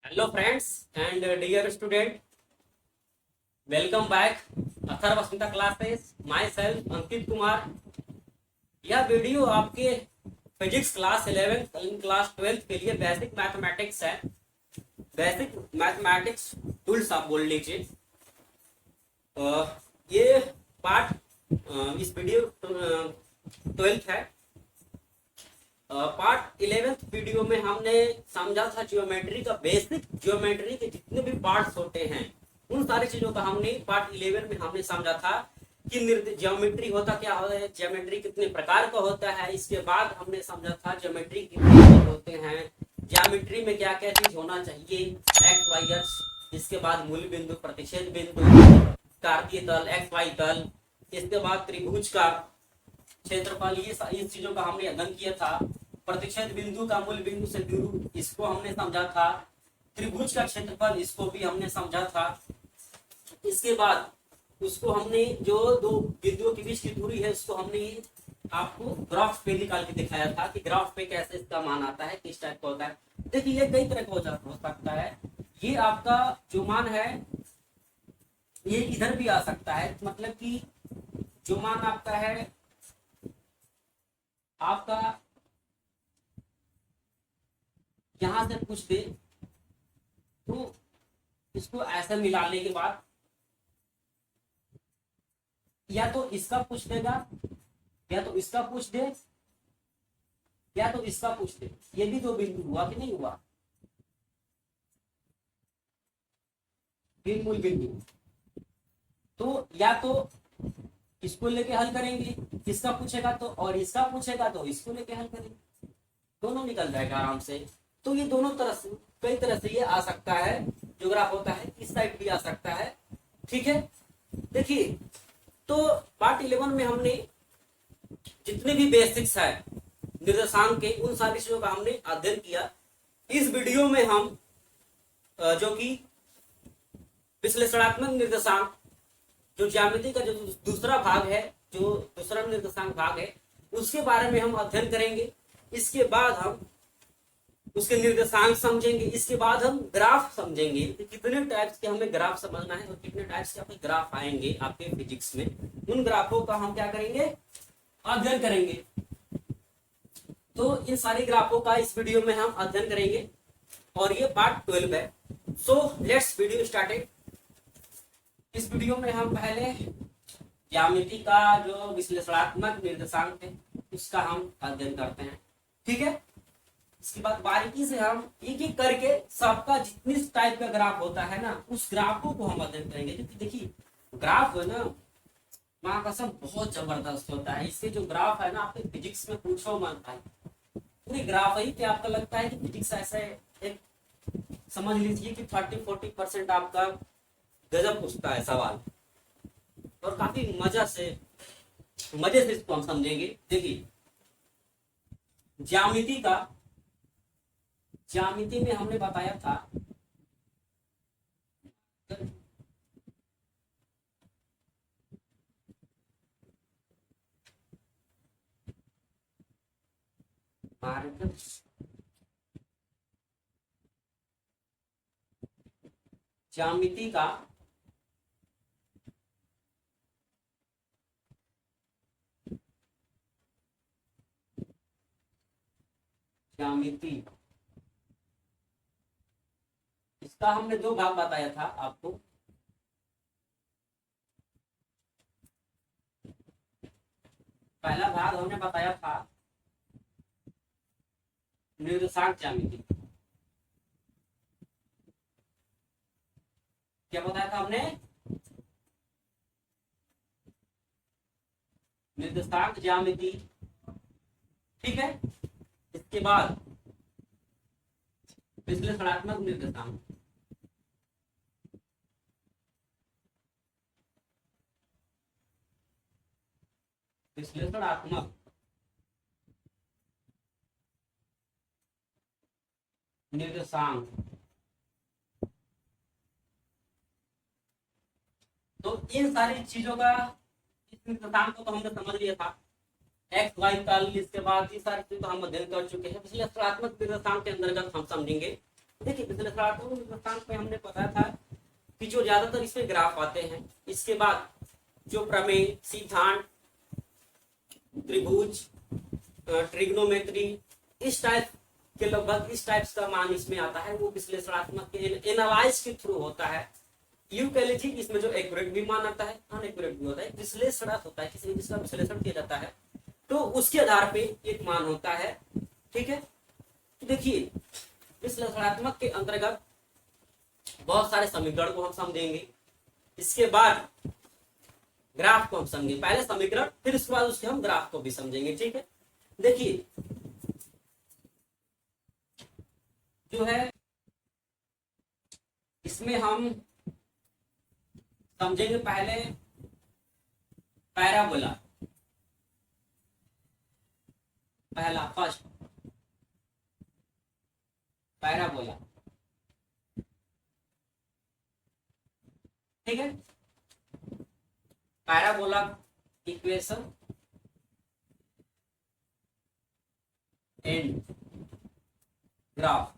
Hello friends and dear student, welcome back. Atharva Asmita classes, myself Ankit Kumar. यह video आपके physics class 11 class 12 के लिए basic mathematics है। बेसिक मैथमेटिक्स टूल्स आप बोल लीजिए। ये पार्ट इस वीडियो 12 है। पार्ट 11 वीडियो में हमने समझा था ज्योमेट्री का बेसिक, ज्योमेट्री के जितने भी पार्ट्स होते हैं उन सारी चीजों का हमने पार्ट 11 में हमने समझा था कि ज्योमेट्री होता क्या है, ज्योमेट्री कितने प्रकार का होता है। इसके बाद हमने समझा था ज्योमेट्री कितने होते हैं, ज्योमेट्री में क्या क्या चीज होना चाहिए, एक्स वाई एक्स, इसके बाद मूल बिंदु, प्रतिच्छेद बिंदु, कार्तीय तल, एक्स वाई तल, इसके बाद त्रिभुज का क्षेत्रफल, ये इन चीजों का हमने अध्ययन किया था। प्रतिच्छेद बिंदु का मूल बिंदु से दूर, इसको हमने समझा था। त्रिभुज का क्षेत्रफल, इसको भी हमने समझा था। इसके बाद उसको हमने जो दो बिंदुओं के बीच की दूरी है उसको हमने आपको ग्राफ पे निकाल के दिखाया था कि ग्राफ पे कैसे इसका मान आता है, किस टाइप का होता है। देखिए ये कई तरह का हो सकता है। ये आपका जो मान है ये इधर भी आ सकता है, मतलब कि जो मान आपका है आपका यहां से पूछ दे तो इसको ऐसा मिलाने के बाद या तो इसका पूछ देगा, या तो इसका पूछ दे, या तो इसका पूछ दे। ये भी दो बिंदु हुआ कि नहीं हुआ, मूल बिंदु। तो या तो इसको लेके हल करेंगे, इसका पूछेगा तो, और इसका पूछेगा तो इसको लेके हल करेंगे, दोनों निकल जाएगा आराम से। तो ये दोनों तरह से, कई तरह से ये आ सकता है जो ग्राफ होता है, इस साइड भी आ सकता है। ठीक है, देखिए तो पार्ट 11 में हमने जितने भी बेसिक्स है निर्देशांक के, उन सारी चीजों का हमने अध्ययन किया। इस वीडियो में हम जो कि विश्लेषणात्मक निर्देशांक, जो ज्यामिति का जो दूसरा भाग है, जो दूसरा निर्देशांक भाग है, उसके बारे में हम अध्ययन करेंगे। इसके बाद हम उसके निर्देशांक समझेंगे। इसके बाद हम ग्राफ समझेंगे कि कितने टाइप्स के हमें ग्राफ समझना है और कितने टाइप्स के आपके ग्राफ आएंगे आपके फिजिक्स में। उन ग्राफों का हम क्या करेंगे, अध्ययन करेंगे। तो इन सारी ग्राफों का इस वीडियो में हम अध्ययन करेंगे और ये पार्ट 12 है। So let's video started. इस वीडियो में हम पहले ज्यामिति का जो विश्लेषणात्मक निर्देशांक है उसका हम अध्ययन करते हैं। ठीक है, इसके बाद बारीकी से हम एक एक करके सबका जितनी टाइप का ग्राफ होता है ना, उस ग्राफों को हम अध्ययन करेंगे। क्योंकि देखिए ग्राफ है ना, माँ कसम बहुत जबरदस्त होता है। इससे जो ग्राफ है ना, आपके फिजिक्स में पूछो मत भाई, पूरी ग्राफ ही पे आपका लगता है कि फिजिक्स ऐसा एक समझ लीजिए कि 30-40% आपका गजब पूछता है सवाल, और काफी मजे से इसको हम समझेंगे। देखिए ज्यामिति में हमने बताया था ज्यामिति का ज्यामिति इसका हमने दो भाग बताया था आपको। पहला भाग हमने बताया था निर्देशांक ज्यामिति। क्या बताया था हमने, निर्देशांक ज्यामिति। ठीक है, इसके बाद विश्लेषणात्मक निर्देशांक। विश्लेषणात्मक निर्देशांक। तो इन सारी चीजों का, इस निर्देशांक को तो हमने समझ लिया था, एक्स वाई तल, इसके बाद ये सारी चीजें हम अध्ययन कर चुके हैं। विश्लेषणात्मक निर्देशांक के अंतर्गत हम समझेंगे देखिए विश्लेषणात्मक निर्देशांक में हमने पता था कि जो ज्यादातर इसमें ग्राफ आते हैं, इसके बाद जो प्रमेय, सिद्धांत, त्रिभुज, ट्रिग्नोमेट्री, इस टाइप के लगभग इस टाइप का मान इसमें आता है, वो विश्लेषणात्मक के एनालाइज के थ्रू होता है। यूं कह लीजिए इसमें जो एक्यूरेट भी मान आता है, अनएक्यूरेट भी होता है, विश्लेषण होता है, किसी चीज का विश्लेषण किया जाता है तो उसके आधार पे एक मान होता है। ठीक है, तो देखिए विश्लेषणात्मक के अंतर्गत बहुत सारे समीकरण को हम समझेंगे, इसके बाद ग्राफ को हम समझेंगे, पहले समीकरण फिर उसके बाद उसके हम ग्राफ को भी समझेंगे। ठीक है, देखिए जो है इसमें हम समझेंगे पहले पैराबोला, पहला फर्स्ट पैराबोला। ठीक है, parabola equation and graph.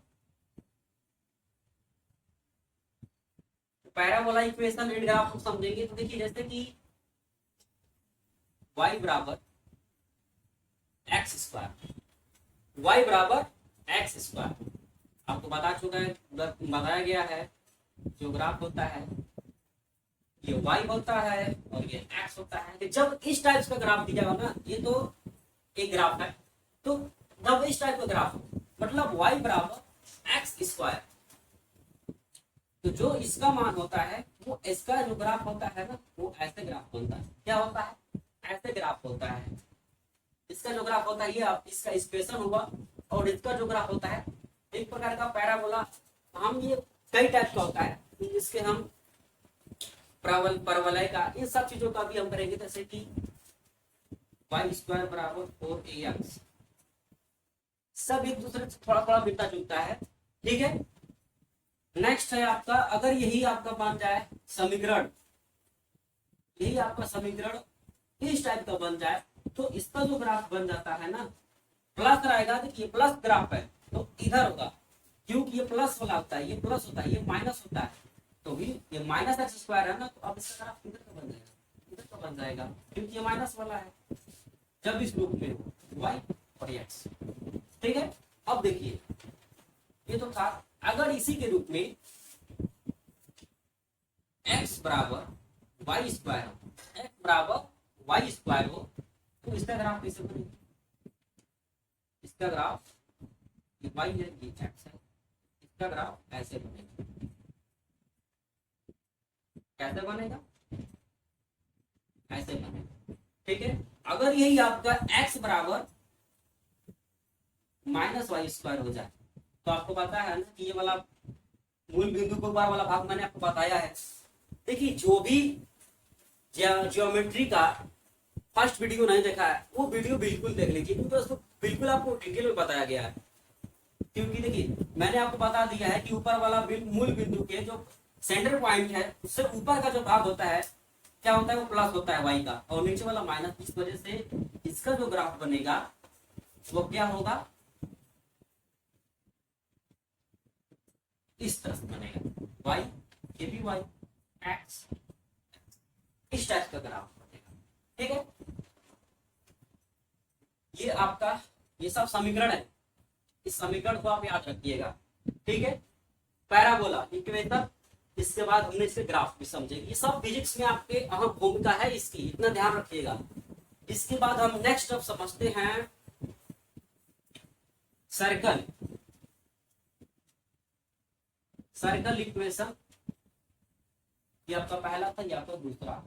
Parabola equation and graph हम समझेंगे। तो देखिए जैसे कि y बराबर एक्स स्क्वायर, y बराबर एक्स स्क्वायर आपको बता चुका है, बताया गया है जो ग्राफ होता है ये y होता है और ये x होता है। कि जब इस टाइप का ग्राफ दिया जाएगा ना, ये तो एक ग्राफ है, तो जब इस टाइप का ग्राफ मतलब y बराबर एक्स स्क्वायर, तो जो इसका मान होता है वो इसका जो ग्राफ होता है ना वो ऐसे ग्राफ बनता है। क्या होता है? ऐसे ग्राफ होता है। इसका जो ग्राफ होता है ये इसका इक्वेशन होगा और इसका जो ग्राफ होता है एक प्रकार का पैराबोला। हम ये कई टाइप का होता है, इसके हम परवलय का, इन सब चीजों का भी हम करेंगे, जैसे कि वाई स्क्वायर बराबर 4ax, सब एक दूसरे से थोड़ा थोड़ा मिलता जुलता है। ठीक है, नेक्स्ट है आपका, अगर यही आपका बन जाए समीकरण, यही आपका समीकरण इस टाइप का बन जाए तो इसका जो ग्राफ बन जाता है ना प्लस रहेगा। देखिए प्लस ग्राफ है तो इधर होगा, क्योंकि ये प्लस वाला होता है, ये प्लस होता है, ये माइनस होता है, तो भी ये माइनस एक्स स्क्वायर है ना, तो अब इसका ग्राफ किधर का बन जाएगा? इधर का बन जाएगा, क्योंकि ये माइनस वाला है जब इस रूप में हो वाई और एक्स। ठीक है, अब देखिए ये तो था, अगर इसी के रूप में x बराबर वाई स्क्वायर हो, x बराबर वाई स्क्वायर हो, तो इसका ग्राफ कैसे बनेगा? इसका ग्राफ ये y है, ये x है, इसका ग्राफ ऐसे बनेगा। कैसे बनेगा? ऐसे बनेगा। ठीक है, अगर यही आपका x बराबर माइनस वाई स्क्वायर हो जाए तो आपको पता है ना कि ये वाला मूल बिंदु के ऊपर वाला भाग मैंने आपको बताया है। देखिए जो भी ज्योमेट्री का फर्स्ट वीडियो नहीं देखा है वो वीडियो बिल्कुल देख लीजिए, क्योंकि उसको बिल्कुल आपको डिटेल में बताया गया है। क्योंकि देखिए मैंने आपको बता दिया है कि ऊपर वाला मूल बिंदु के जो सेंटर पॉइंट है उससे ऊपर का जो भाग होता है क्या होता है? वो प्लस होता है वाई का, और नीचे वाला माइनस। इस वजह से इसका जो ग्राफ बनेगा वो क्या होगा? इस तरह से बनेगा, वाई ये भी वाई एक्स, इस टाइप का ग्राफ बनेगा। ठीक है, ये आपका ये सब समीकरण है, इस समीकरण को आप याद रखिएगा। ठीक है, पैराबोला इक्वेशन, इसके बाद हमने इसके ग्राफ भी समझेंगे। ये सब फिजिक्स में आपके अहम भूमिका है इसकी, इतना ध्यान रखिएगा। इसके बाद हम नेक्स्ट अब समझते हैं सर्कल, सर्कल इक्वेशन। ये आपका पहला था, ये आपका दूसरा।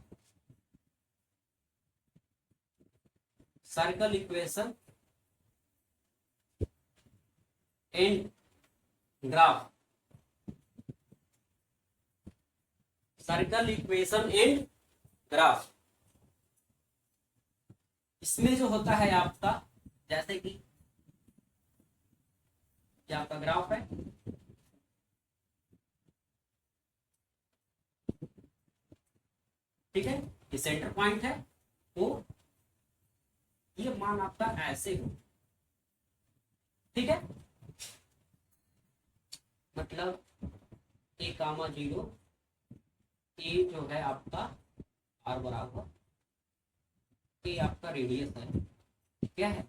Circle equation and graph, circle equation and graph. इसमें जो होता है आपका, जैसे कि क्या आपका ग्राफ है, ठीक है, ये सेंटर पॉइंट है, तो ये मान आपका ऐसे हो। ठीक है, मतलब ए कामा 0, ए जो है आपका आर बराबर, ए आपका रेडियस है, क्या है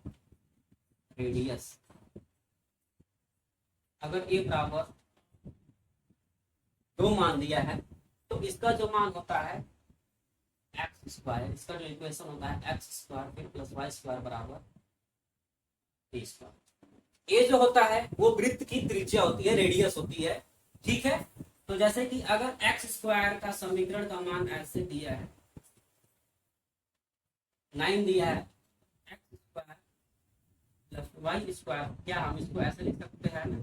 रेडियस। अगर ए बराबर 2 मान दिया है तो इसका जो मान होता है एक्स स्क्वायर, इसका जो इक्वेशन होता है एक्स स्क्वायर फिर प्लस वाई स्क्वायर बराबर ए स्क्वायर। ए जो होता है वो वृत्त की त्रिज्या होती है, रेडियस होती है, ठीक है। तो जैसे कि अगर एक्स स्क्वायर का समीकरण का मान ऐसे दिया है 9 दिया है, x square plus y square, क्या हम इसको ऐसे लिख सकते हैं ना,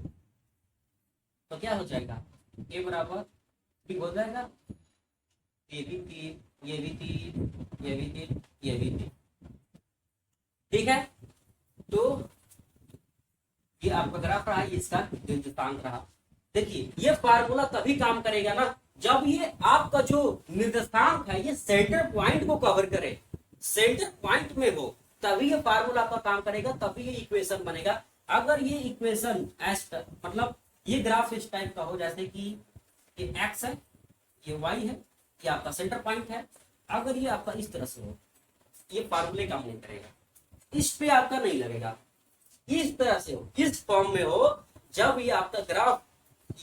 तो क्या हो जाएगा ए बराबर ठीक हो जाएगा, ये भी 3, ये भी 3, ये भी 3, ये भी 3, ठीक है। तो ये आपका ग्राफ रहा, इसका निर्देशांक रहा। देखिए ये फार्मूला तभी काम करेगा ना जब ये आपका जो निर्देशांक है ये सेंटर पॉइंट को कवर करे, सेंटर पॉइंट में हो तभी ये फार्मूला का काम करेगा, तभी ये इक्वेशन बनेगा। अगर ये इक्वेशन मतलब ये ग्राफ इस टाइप का हो जैसे कि ये एक्स है, ये वाई है, ये आपका सेंटर पॉइंट है, अगर ये आपका इस तरह से हो ये फार्मूले काम नहीं करेगा, इस पे आपका नहीं लगेगा। इस तरह से हो, इस फॉर्म में हो, जब ये आपका ग्राफ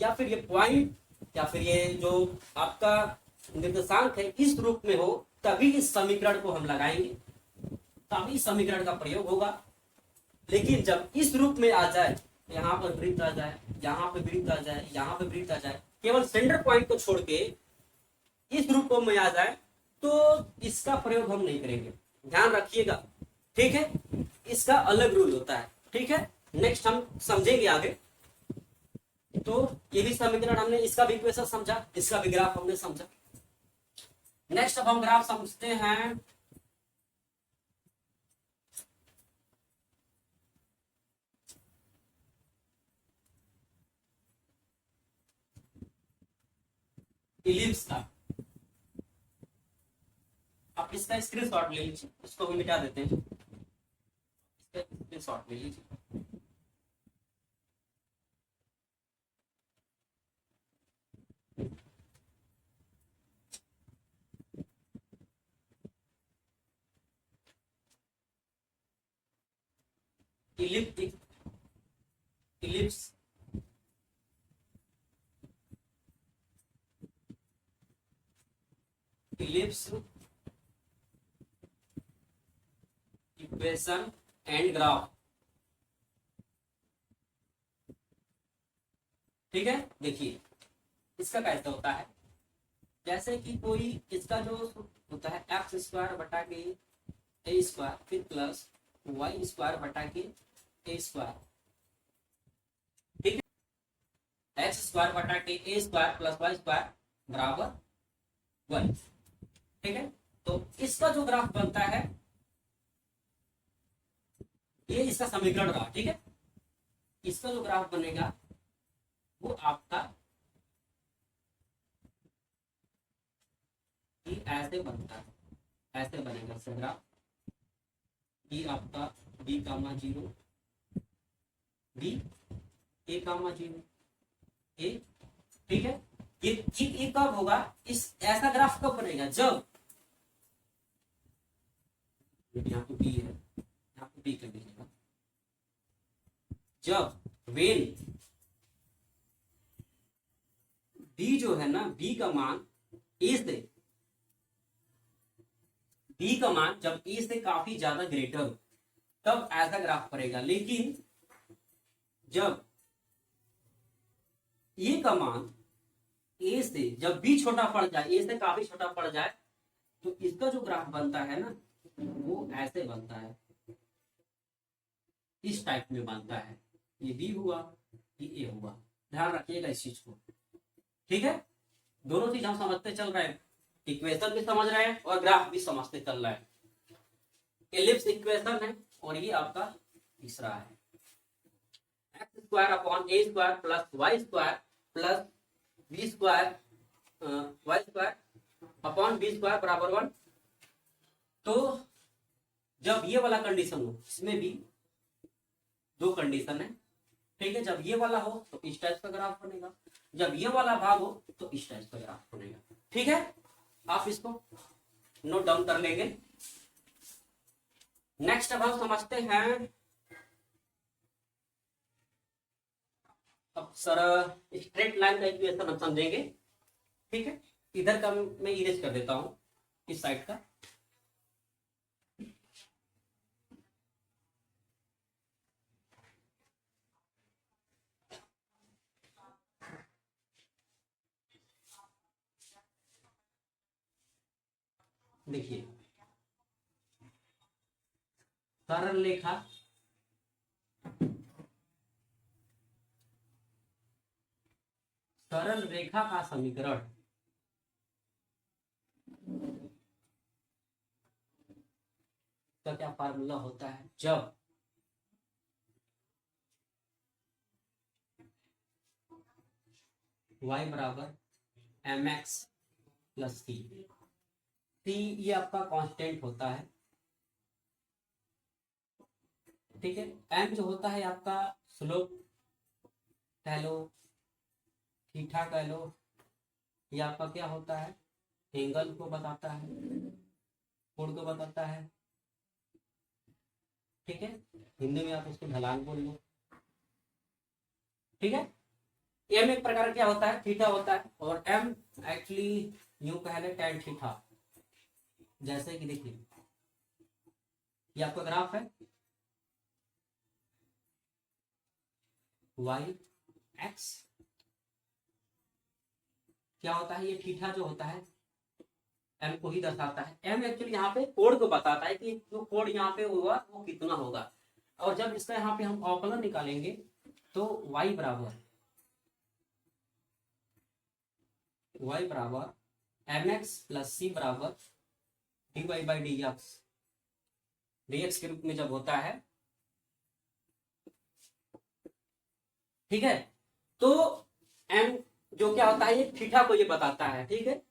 या फिर ये पॉइंट या फिर ये जो आपका निर्देशांक है इस रूप में हो तभी इस समीकरण को हम लगाएंगे, तभी समीकरण का प्रयोग होगा। लेकिन जब इस रूप में आ जाए, यहाँ पर वृत्त आ जाए, यहाँ पे वृत्त आ जाए, यहाँ पे वृत्त आ जाए, केवल सेंटर पॉइंट को छोड़ के इस रूप में आ जाए तो इसका प्रयोग हम नहीं करेंगे, ध्यान रखिएगा, ठीक है। इसका अलग रूल होता है, ठीक है। नेक्स्ट हम समझेंगे आगे। तो ये भी समीकरण हमने, इसका भी इक्वेशन समझा, इसका भी ग्राफ हमने समझा। नेक्स्ट अब हम ग्राफ समझते हैं इलिप्स का। आप इसका स्क्रीनशॉट ले लीजिए, इसको भी मिटा देते हैं, इसका स्क्रीनशॉट ले लीजिए। Ellipse ellipse equation and graph, ठीक है। देखिए इसका कैसे होता है, जैसे कि कोई इसका जो होता है एक्स स्क्वायर बटा के ए स्क्वायर फिर प्लस वाई स्क्वायर बटा के ए स्क्वायर, ठीक है। एक्स स्क्वायर बटा के ए स्क्वायर प्लस वाई स्क्वायर बराबर 1, ठीक है। तो इसका जो ग्राफ बनता है ये इसका समीकरण रहा, ठीक है। इसका जो ग्राफ बनेगा वो आपका ये ऐसे बनता है, ऐसे बनेगा इसका ग्राफ, ये आपका बी कामा 0, बी ए कामा 0 ए, ठीक है। ये कब होगा, इस ऐसा ग्राफ कब बनेगा जब यहाँ पे बी है, यहाँ पे बी कर दीजिएगा, जब वेन बी जो है ना, बी का मान ए से, बी का मान जब ए से काफी ज्यादा ग्रेटर हो तब ऐसा ग्राफ पड़ेगा। लेकिन जब ए का मान ए से, जब बी छोटा पड़ जाए, ए से काफी छोटा पड़ जाए, तो इसका जो ग्राफ बनता है ना वो ऐसे बनता है, इस टाइप में बनता है। ये बी हुआ, ये ए हुआ, ध्यान रखिएगा इस चीज को, ठीक है। दोनों चीज हम समझते चल रहे हैं, इक्वेशन भी समझ रहे हैं और ग्राफ भी समझते चल रहे हैं। एलिप्स इक्वेशन है और ये आपका तीसरा है, x square upon a square plus y square plus b square y square upon b square बराबर 1। तो जब ये वाला कंडीशन हो, इसमें भी दो कंडीशन है, ठीक है, जब ये वाला हो तो इस टाइप का ग्राफ बनेगा, जब ये वाला भाग हो तो इस टाइप का ग्राफ बनेगा। ठीक है, आप इसको नोट डाउन कर लेंगे। नेक्स्ट अब हम समझते हैं, अब सर स्ट्रेट लाइन का इक्वेशन हम समझेंगे। ठीक है, इधर का मैं इरेज कर देता हूं, इस साइड का। देखिए, सरल रेखा सरल रेखा का समीकरण का क्या फार्मूला होता है, जब y बराबर mx प्लस c, ये आपका कांस्टेंट होता है। ठीक है, m जो होता है आपका स्लोप कह लो, थीटा कह लो, ये आपका क्या होता है, एंगल को बताता है, कोण को बताता है। ठीक है, हिंदी में आप उसको ढलान बोल लो। ठीक है, एम एक प्रकार क्या होता है, थीटा होता है, और एम एक्चुअली यूं कह ले tan थीटा। जैसे कि देखिए, ये आपका ग्राफ है y x, क्या होता है, ये थीटा जो होता है m को ही दर्शाता है। m एक्चुअली यहाँ पे कोण को बताता है कि जो कोण यहाँ पे होगा वो कितना होगा। और जब इसका यहाँ पे हम अवकलन निकालेंगे तो y बराबर mx प्लस c बराबर dx के रूप में जब होता है। ठीक है, तो m जो क्या होता है, ये थीटा को ये बताता है। ठीक है,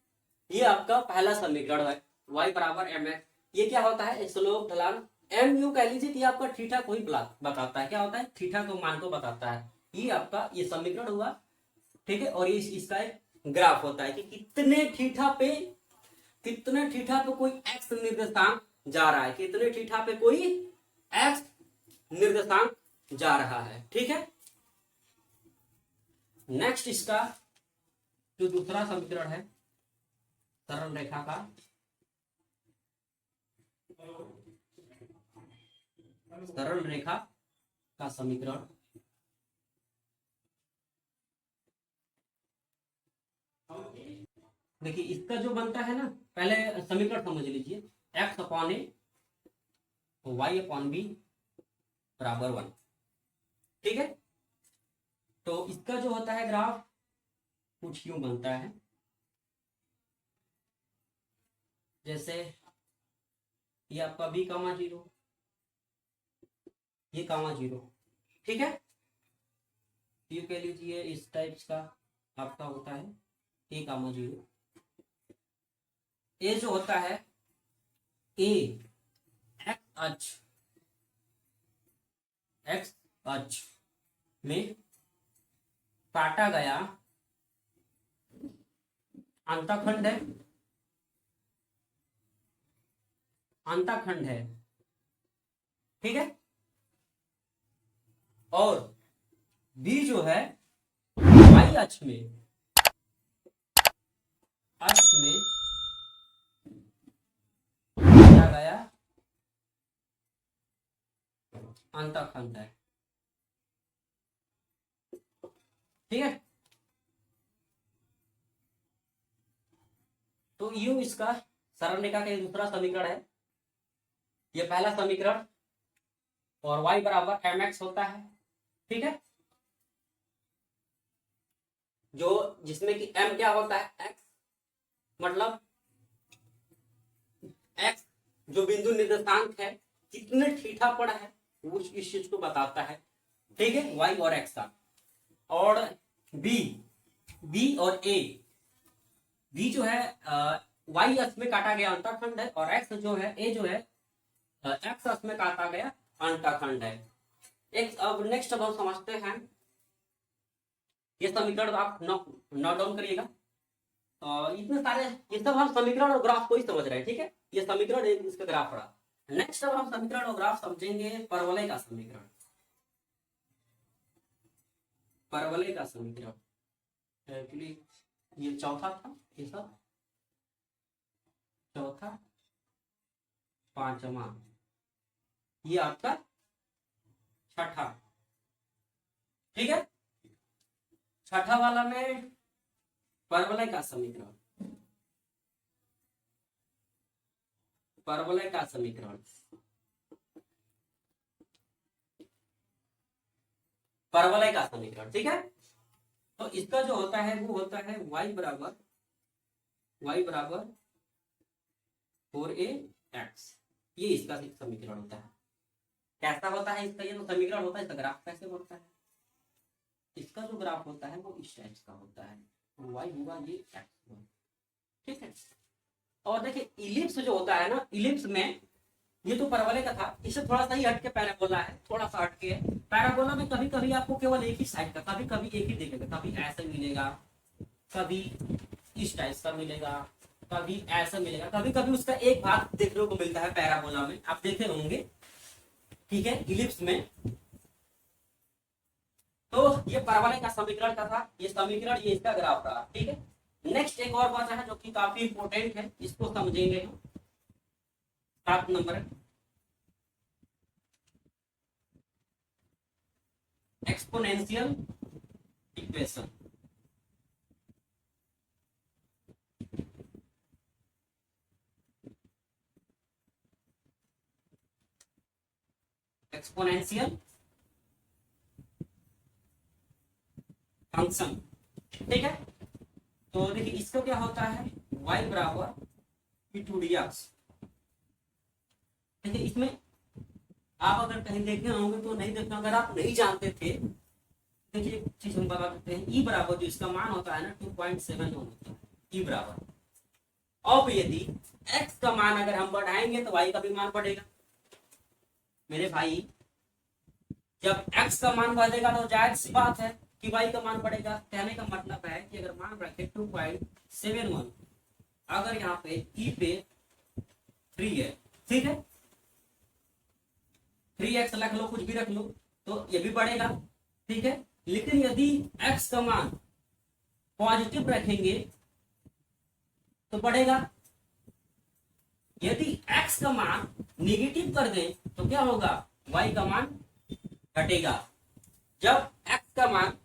ये आपका पहला समीकरण है, y बराबर mx। ये क्या होता है, स्लोप ढलान, m यू कह लीजिए कि आपका थीटा को ही बताता है, क्या होता है, थीटा को मान को बताता है। ये आपका ये समीकरण हुआ। ठीक है, और ये इसका एक ग्राफ होता है कि कितने थीटा पे कोई x निर्देशांक जा रहा है, कितने थीटा पे कोई x निर्देशांक जा रहा है। ठीक है, नेक्स्ट इसका जो दूसरा समीकरण है सरल रेखा का, समीकरण देखिए, इसका जो बनता है ना, पहले समीकरण समझ लीजिए, x अपॉन ए y अपॉन बी बराबर 1। ठीक है, तो इसका जो होता है ग्राफ कुछ यूं बनता है, जैसे ये आपका b कामा 0, ये कामा 0। ठीक है, ये कह लीजिए इस टाइप्स का आपका होता है a कामा 0। ए जो होता है, ए एक्स अक्ष में काटा गया अंतखंड है। ठीक है, और बी जो है वाई अक्ष में काटा गया अंतखंड है। ठीक है, तो यूं इसका सरल रेखा का दूसरा समीकरण है, ये पहला समीकरण, और y बराबर mx होता है। ठीक है, जो जिसमें कि m क्या होता है, x, मतलब x जो बिंदु निर्देशांक है, कितने थीटा पर है, वो इस चीज को बताता है। ठीक है, y और x का। और b और a, b जो है y अक्ष में काटा गया अंतखंड है, और x जो है a जो है x अक्ष में काटा गया अंतखंड है। एक अब नेक्स्ट अब हम समझते हैं ये समीकरण आप नोट डाउन करिएगा। इतने सारे, ये सब हम समीकरण और ग्राफ को ही समझ रहे हैं, ठीक है। ये समीकरण इसका ग्राफ रहा। नेक्स्ट अब हम समीकरण और ग्राफ समझेंगे परवलय का समीकरण। परवलय का समीकरण एक्चुअली ये चौथा था, ये सब चौथा, पांचवा, ये आपका छठा, ठीक है। छठा वाला में परवलय का समीकरण, परवलय का समीकरण, परवलय का समीकरण, ठीक है। तो इसका जो होता है वो होता है y बराबर 4ax, ये इसका समीकरण होता है। कैसा होता है इसका, ये तो समीकरण होता है, इसका ग्राफ कैसे बनता है? इसका जो ग्राफ होता है वो इस टाइप का होता है, y होगा ये x, ठीक है। और देखिए इलिप्स जो होता है ना, इलिप्स में ये तो परवलय का था, इससे थोड़ा सा ही हटके पैराबोला है, थोड़ा सा हटके है। पैराबोला में कभी कभी आपको केवल एक ही साइड का, कभी कभी एक ही देखेगा, कभी ऐसे मिलेगा, कभी इस टाइप का मिलेगा, कभी ऐसा मिलेगा, कभी कभी उसका एक भाग देखने को मिलता है पैराबोला में, आप देखे होंगे, ठीक है, इलिप्स में। तो ये परवलय का समीकरण का था, ये समीकरण, ये इसका ग्राफ रहा, ठीक है। नेक्स्ट एक और बात है जो कि काफी इंपॉर्टेंट है, इसको समझेंगे हम। 7 number exponential equation. Exponential function, ठीक है। तो देखिए इसको क्या होता है, y बराबर e2dx। देखिए इसमें आप अगर कहीं देखे होंगे तो नहीं देखना, अगर आप नहीं जानते थे, देखिए एक चीज हम बता देते हैं, e बराबर जो इसका मान होता है ना 2.71 होता है, e बराबर। अब यदि x का मान अगर हम बढ़ाएंगे तो y का भी मान बढ़ेगा मेरे भाई। जब x का मान बढ़ेगा तो जायज सी बात है कि y का मान बढ़ेगा। कहने का मतलब है कि अगर मान रखे 2.71, अगर यहाँ पे e पे 3 है, ठीक है, 3x रख लो, कुछ भी रख लो, तो ये भी बढ़ेगा, ठीक है। लेकिन यदि x का मान पॉजिटिव रखेंगे तो बढ़ेगा, यदि x का मान निगेटिव कर दें तो क्या होगा, y का मान घटेगा। जब x का मान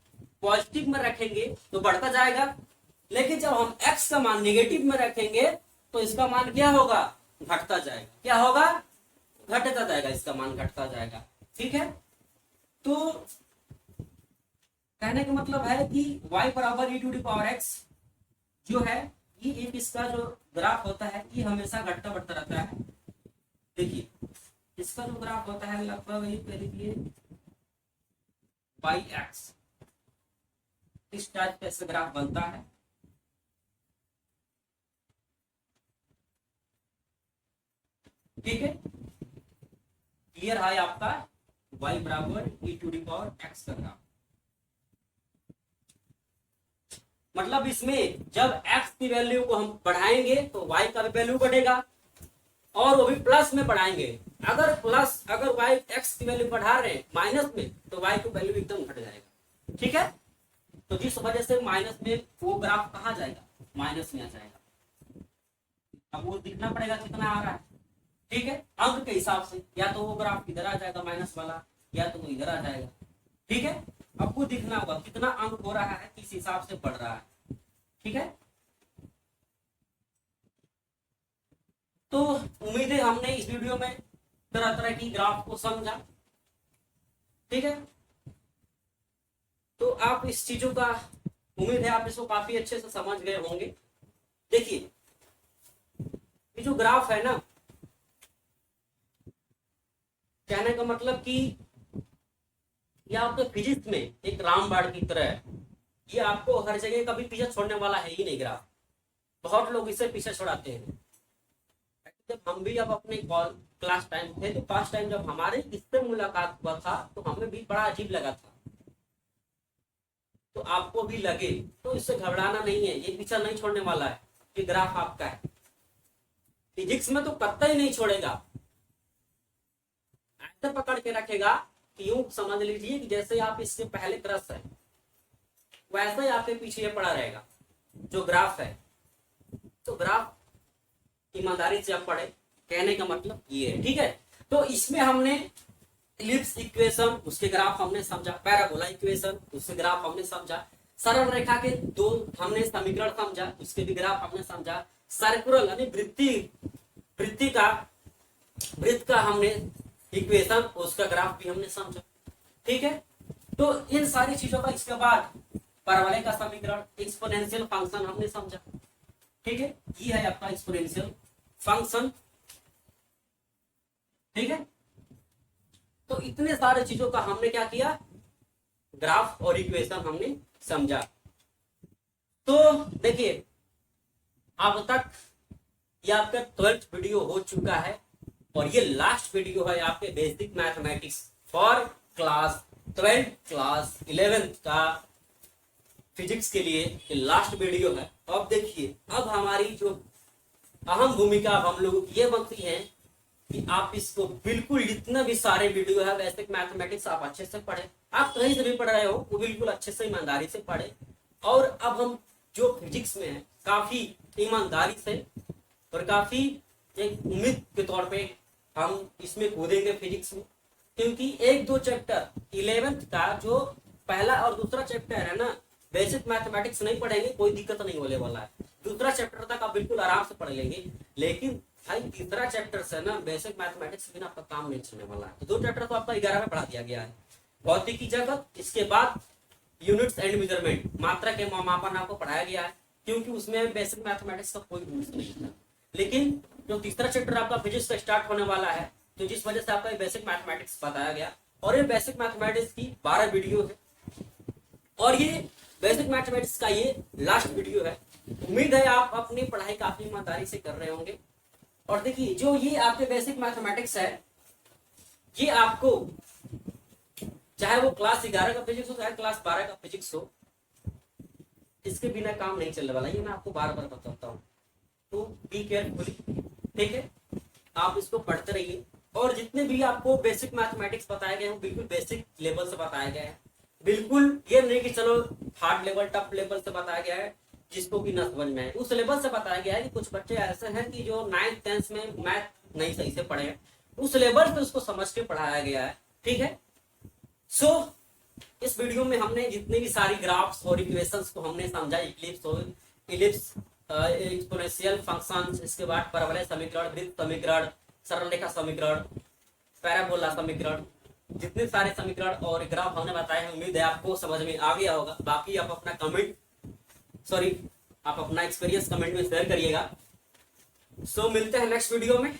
पॉजिटिव में रखेंगे तो बढ़ता जाएगा, लेकिन जब हम x का मान नेगेटिव में रखेंगे तो इसका मान क्या होगा, घटता जाएगा। क्या होगा, घटता जाएगा, इसका मान घटता जाएगा, ठीक है। तो कहने का मतलब है कि y बराबर e⁻x जो है, ये एक इसका जो ग्राफ होता है ये हमेशा घटता बढ़ता रहता है। देखिए इसका जो ग्राफ होता है लगभग ये कह लीजिए y(x), इस टाइप का इसका ग्राफ बनता है, ठीक है। क्लियर है आपका y बराबर e⁻x का ग्राफ। मतलब इसमें जब x की वैल्यू को हम बढ़ाएंगे तो y का भी वैल्यू बढ़ेगा, और वो भी प्लस में बढ़ाएंगे। अगर y x की वैल्यू बढ़ा रहे हैं माइनस में तो y की वैल्यू एकदम घट जाएगा, ठीक है। तो जिस वजह से माइनस में वो ग्राफ कहाँ जाएगा, माइनस में आ जाएगा। अब वो दिखना पड़ेगा कितना आ रहा है, ठीक है, अंक के हिसाब से, या तो वो ग्राफ इधर आ जाएगा माइनस वाला, या तो वो इधर आ जाएगा, ठीक है। आपको दिखना होगा कितना अंक हो रहा है, किस हिसाब से बढ़ रहा है, ठीक है। तो उम्मीद है हमने इस वीडियो में तरह तरह की ग्राफ को समझा, ठीक है। तो आप इस चीजों का, उम्मीद है आप इसको काफी अच्छे से समझ गए होंगे। देखिए ये जो ग्राफ है ना, कहने का मतलब कि ये आपके फिजिक्स में एक रामबाण की तरह है, ये आपको हर जगह कभी पीछे छोड़ने वाला है ही नहीं ग्राफ। बहुत लोग इसे पीछे छोड़ाते हैं। जब हम भी अब अपने क्लास टाइम थे तो फर्स्ट टाइम जब हमारे इससे मुलाकात हुआ था तो हमें भी बड़ा अजीब लगा था। तो आपको भी लगे, तो इससे घबराना नहीं है, ये पीछा नहीं छोड़ने वाला है, कि ग्राफ आपका है। फिजिक्स में तो कतई नहीं छोड़ेगा, ऐसे पकड़ के रखेगा कि यूं समझ लीजिए कि जैसे आप इससे पहले क्रश है, वैसे ही आपके पीछे ये पड़ा रहेगा जो ग्राफ है। तो ग्राफ ईमानदारी से आप पढ़े, कहने का मतलब ये है, ठीक है। तो इसमें हमने इलिप्स इक्वेशन, उसके ग्राफ हमने समझा, पैराबोला इक्वेशन, उसके ग्राफ हमने समझा, सरल रेखा के दो हमने समीकरण समझा, उसके भी ग्राफ हमने समझा, सर्कुलर यानी वृत्ति का वृत्त का हमने इक्वेशन, उसका ग्राफ भी हमने समझा, ठीक है। तो इन सारी चीजों का इसके बाद परवलय का समीकरण, एक्सपोनेंशियल फंक्शन हमने समझा, ठीक है। ये है आपका एक्सपोनेंशियल फंक्शन, ठीक है। तो इतने सारे चीजों का हमने क्या किया, ग्राफ और इक्वेशन हमने समझा। तो देखिए अब तक ये आपका 12th वीडियो हो चुका है, और ये लास्ट वीडियो है आपके basic mathematics for class 12, class 11 का फिजिक्स के लिए ये लास्ट वीडियो है। अब देखिए, अब हमारी जो अहम भूमिका अब हम लोगों की ये बनती है कि आप इसको बिल्कुल जितना भी सारे वीडियो है बेसिक मैथमेटिक्स आप अच्छे से पढ़े, आप कहीं से भी पढ़ रहे हो वो बिल्कुल अच्छे से ईमानदारी से पढ़े। और अब हम जो फिजिक्स में है काफी ईमानदारी से और काफी एक उम्मीद के तौर पे हम इसमें कूदेंगे फिजिक्स में, क्योंकि एक दो चैप्टर 11th का जो पहला और दूसरा चैप्टर है ना, बेसिक मैथमेटिक्स नहीं पढ़ेंगे कोई दिक्कत नहीं होने वाला है, दूसरा चैप्टर तक आप बिल्कुल आराम से पढ़ लेंगे। लेकिन भाई तीसरा चैप्टर से ना बेसिक मैथमेटिक्स बिना आपका काम नहीं चलने वाला है। तो दो चैप्टर तो आपका 11 में पढ़ा दिया गया है, भौतिकी जगत, इसके बाद यूनिट्स एंड मेजरमेंट, मात्रा के मापन आपको पढ़ाया गया है, क्योंकि उसमें बेसिक मैथमेटिक्स का कोई रूल्स नहीं था। लेकिन जो तीसरा चैप्टर आपका फिजिक्स का स्टार्ट होने वाला है, तो जिस वजह से आपका बेसिक मैथमेटिक्स बताया गया, और ये बेसिक मैथमेटिक्स की 12 वीडियो है, और ये बेसिक मैथमेटिक्स का ये लास्ट वीडियो है। उम्मीद है आप अपनी पढ़ाई काफी ईमानदारी से कर रहे होंगे। और देखिए जो ये आपके बेसिक मैथमेटिक्स है, ये आपको चाहे वो क्लास 11 का फिजिक्स हो चाहे क्लास 12 का फिजिक्स हो, इसके बिना काम नहीं चलने वाला, ये मैं आपको बार बार बताता हूँ। तो बी केयरफुली, ठीक है, आप इसको पढ़ते रहिए। और जितने भी आपको बेसिक मैथमेटिक्स बताए गए हैं बिल्कुल बेसिक लेवल से बताया गया है, बिल्कुल ये नहीं कि चलो हार्ड लेवल टफ लेवल से बताया गया है जिसको कि न समझ में आए, उस लेवल से बताया गया है कि कुछ बच्चे ऐसे हैं कि जो 9th 10th में मैथ नहीं सही से पढ़े हैं, उस लेवल पे उसको समझ के पढ़ाया गया है, ठीक है। सो इस वीडियो में हमने जितने भी सारी ग्राफ्स और इक्वेशंस को हमने समझा, इलिप्स, एक्सपोनेंशियल फंक्शन, इसके बाद परवलय समीकरण, वृत्त समीकरण, सरल रेखा समीकरण, पैराबोला समीकरण, जितने सारे समीकरण और ग्राफ हमने बताए हैं, उम्मीद है आपको समझ में आ गया होगा। बाकी आप अपना एक्सपीरियंस कमेंट में शेयर करिएगा। सो मिलते हैं नेक्स्ट वीडियो में।